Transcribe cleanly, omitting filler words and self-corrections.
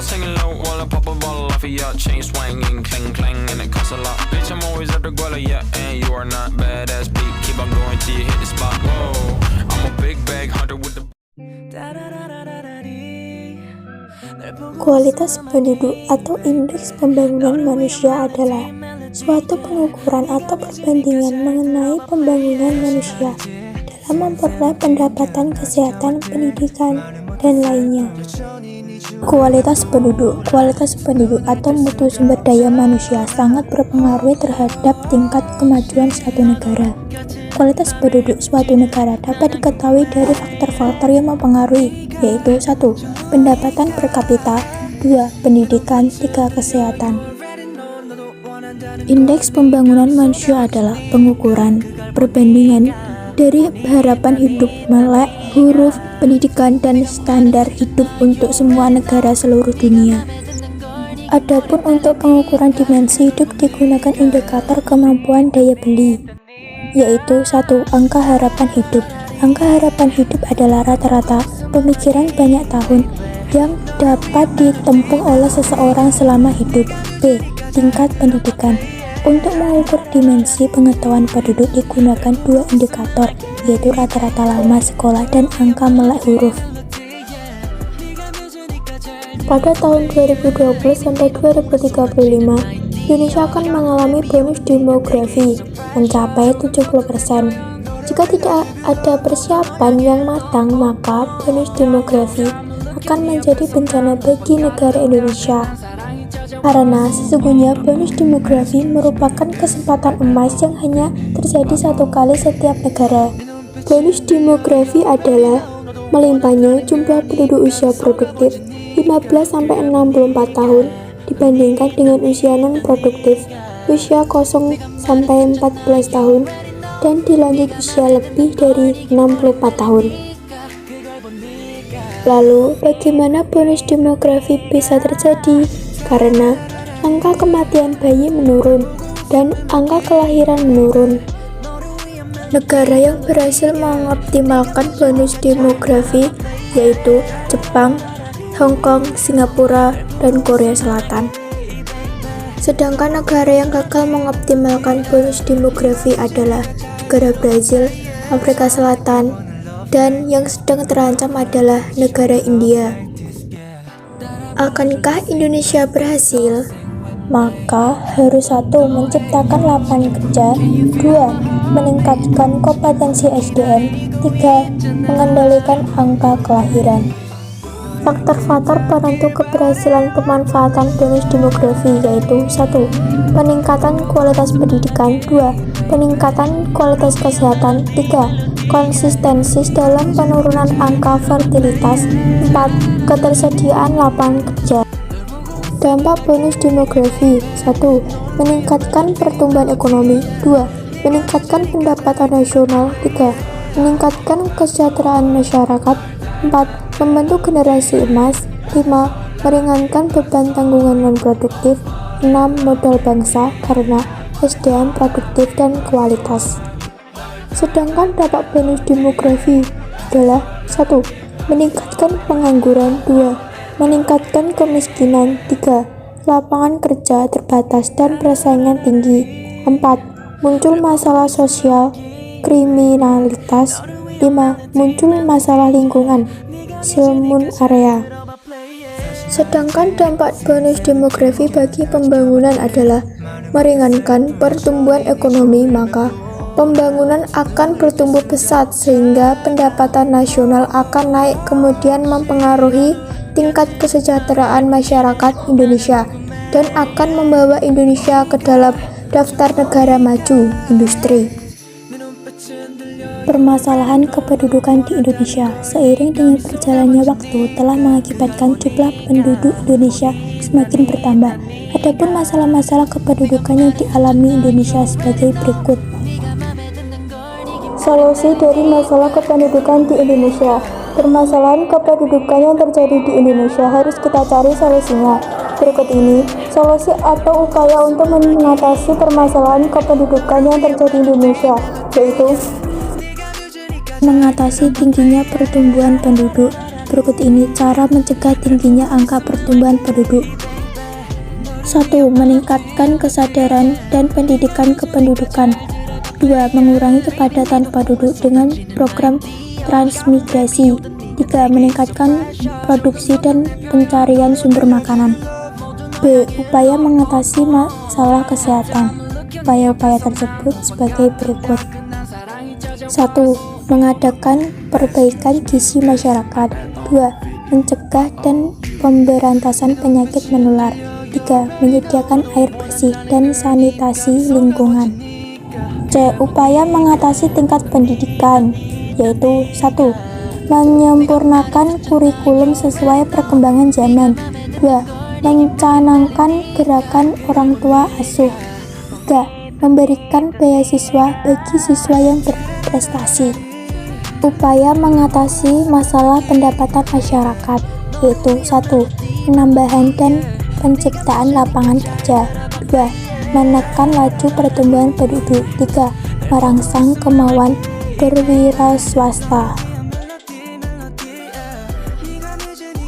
singing low while I pop a bottle off of your chain swinging, clang clang, and it costs a lot. Bitch, I'm always at the guala, yeah, and you are not badass beat. Keep on going till you hit the spot. Whoa, I'm a big bag hunter with the. Kualitas penduduk atau indeks pembangunan manusia adalah suatu pengukuran atau perbandingan mengenai pembangunan manusia dalam memperoleh pendapatan, kesehatan, pendidikan, dan lainnya. Kualitas penduduk atau mutu sumber daya manusia sangat berpengaruh terhadap tingkat kemajuan suatu negara. Kualitas penduduk suatu negara dapat diketahui dari faktor-faktor yang mempengaruhi, yaitu 1. Pendapatan per kapita, 2. Pendidikan, 3. Kesehatan. Indeks pembangunan manusia adalah pengukuran perbandingan dari harapan hidup, melek, huruf, pendidikan, dan standar hidup untuk semua negara seluruh dunia. Adapun untuk pengukuran dimensi hidup digunakan indikator kemampuan daya beli, yaitu 1. Angka harapan hidup. Angka harapan hidup adalah rata-rata pemikiran banyak tahun yang dapat ditempuh oleh seseorang selama hidup. B. Tingkat pendidikan. Untuk mengukur dimensi pengetahuan penduduk digunakan 2 indikator, yaitu rata-rata lama sekolah dan angka melek huruf. Pada tahun 2020 sampai 2035, Indonesia akan mengalami bonus demografi mencapai 70%. Jika tidak ada persiapan yang matang, maka bonus demografi akan menjadi bencana bagi negara Indonesia. Karena sesungguhnya bonus demografi merupakan kesempatan emas yang hanya terjadi satu kali setiap negara. Bonus demografi adalah melimpahnya jumlah penduduk usia produktif 15-64 tahun dibandingkan dengan usia non-produktif usia 0-14 tahun dan dilanjut usia lebih dari 64 tahun. Lalu, bagaimana bonus demografi bisa terjadi? Karena angka kematian bayi menurun dan angka kelahiran menurun. Negara yang berhasil mengoptimalkan bonus demografi yaitu Jepang, Hong Kong, Singapura, dan Korea Selatan. Sedangkan negara yang gagal mengoptimalkan bonus demografi adalah negara Brazil, Afrika Selatan, dan yang sedang terancam adalah negara India. Akankah Indonesia berhasil? Maka harus 1. Menciptakan lapangan kerja, 2. Meningkatkan kompetensi SDM, 3. Mengendalikan angka kelahiran. Faktor-faktor penentu keberhasilan pemanfaatan bonus demografi yaitu 1. Peningkatan kualitas pendidikan, 2. Peningkatan kualitas kesehatan, 3. Konsistensi dalam penurunan angka fertilitas, 4. Ketersediaan lapangan kerja. Dampak bonus demografi 1. Meningkatkan pertumbuhan ekonomi, 2. Meningkatkan pendapatan nasional, 3. Meningkatkan kesejahteraan masyarakat, 4. Membentuk generasi emas, 5. Meringankan beban tanggungan non-produktif, 6. Modal bangsa karena SDM produktif dan kualitas. Sedangkan dampak bonus demografi adalah 1. Meningkatkan pengangguran, 2. Meningkatkan kemiskinan, 3. Lapangan kerja terbatas dan persaingan tinggi, 4. Muncul masalah sosial, kriminalitas, 5. Muncul masalah lingkungan, silmun area. Sedangkan dampak bonus demografi bagi pembangunan adalah meringankan pertumbuhan ekonomi, maka pembangunan akan bertumbuh pesat sehingga pendapatan nasional akan naik kemudian mempengaruhi tingkat kesejahteraan masyarakat Indonesia dan akan membawa Indonesia ke dalam daftar negara maju industri. Permasalahan kependudukan di Indonesia seiring dengan berjalannya waktu telah mengakibatkan jumlah penduduk Indonesia semakin bertambah. Adapun masalah-masalah kependudukan yang dialami Indonesia sebagai berikut. Solusi dari masalah kependudukan di Indonesia. Permasalahan kependudukan yang terjadi di Indonesia harus kita cari solusinya. Berikut ini solusi atau upaya untuk mengatasi permasalahan kependudukan yang terjadi di Indonesia, yaitu mengatasi tingginya pertumbuhan penduduk, Berikut ini cara mencegah tingginya angka pertumbuhan penduduk. 1. Meningkatkan kesadaran dan pendidikan kependudukan. 2. Mengurangi kepadatan penduduk dengan program transmigrasi. 3. Meningkatkan produksi dan pencarian sumber makanan. B. Upaya mengatasi masalah kesehatan. Upaya-upaya tersebut sebagai berikut. 1. Mengadakan perbaikan gizi masyarakat. 2. Mencegah dan pemberantasan penyakit menular. 3. Menyediakan air bersih dan sanitasi lingkungan. C. Upaya mengatasi tingkat pendidikan, yaitu 1. Menyempurnakan kurikulum sesuai perkembangan zaman. 2. Mencanangkan gerakan orang tua asuh. 3. Memberikan beasiswa bagi siswa yang berprestasi. Upaya mengatasi masalah pendapatan masyarakat, yaitu 1. Penambahan dan penciptaan lapangan kerja. 2. Menekan laju pertumbuhan penduduk. 3. Merangsang kemauan berwirausaha swasta.